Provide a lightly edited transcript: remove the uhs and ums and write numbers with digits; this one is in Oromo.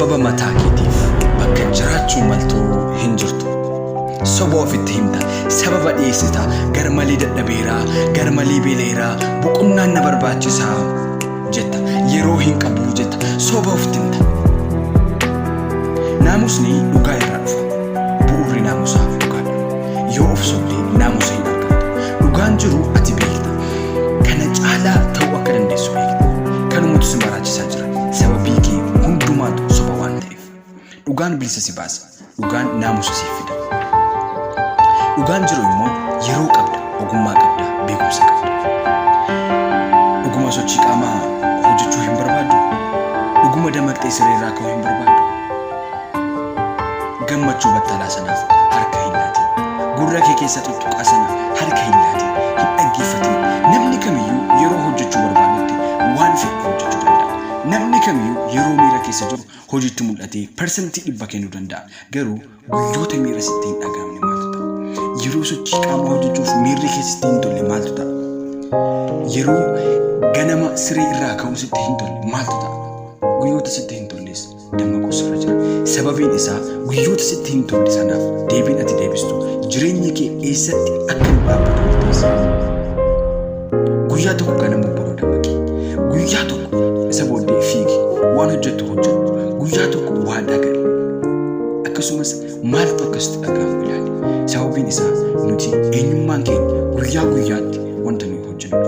sababa mataa keetiif bakka jiraachuu maltuu hin jirtu. Soba ofitti himta, sababa dhiyeessita, garmalee dadhabeeraa, garmalee beeleeraa, boqonnaan na barbaachisaa jetta, yeroo hin qabu jetta, soba ofitti himta. Naamusni dhugaa irraa dhufa. Bu'uurri naamusaa dhugaadha. Yoo of sobdee naamusa hin argattu. Dhugaan jiru ati beekta. Kana caalaa ta'uu akka dandeessu beekta. Kanumatu si baraachisaa jira. Sababii kee hundumaatu soba waan ta'eef. Dhugaan bilisa si baasa. Dhugaan naamusa siif fida. Dhugaan jiru immoo yeroo qabda, ogummaa qabda, beekumsa qabda. Dhuguma sochii qaamaa hojjechuu hin barbaaddu. Dhuguma dammaqxee sireerraa ka'uu hin barbaaddu. Gammachuu battalaa sanaaf harka hin laatin. Gurra kee keessa tuttuqaa sana harka hin laatin. Hin dhaggeeffatin. Namni kamiyyuu yeroo hojjechuu barbaadutti waan fedhu hojjechuu danda'a. Namni kamiyyuu yeroo miira keessa jiru hojiitti mul'atee parsantii 100 kennuu danda'a. Garuu guyyoota miira sitti hin dhaga'amne maaltu ta'a? Yeroo sochii qaamaa hojjechuuf miirri keessatti hin tolle maaltu ta'a? Yeroo ganama siree irraa ka'uu sitti hin tolle maaltu ta'a? Guyyoota sitti hin tolles dammaquu sirra jira. Sababiin isaa guyyoota sitti hin tolle sanaaf deebiin ati deebistu jireenyi kee eessatti akka hin dhaabbatu murteessa. Guyyaa tokko ganama boroo dammaqi. Guyyaa tokko isa booddee fiigi. Waan hojjettu hojjedhu. Guyyaa tokko waadaa gali. Akkasumas maaltu akkasitti dhaga'amu ilaali. Sababiin isaa nuti eenyummaan keenya guyyaa guyyaatti wanta nuyi hojjennu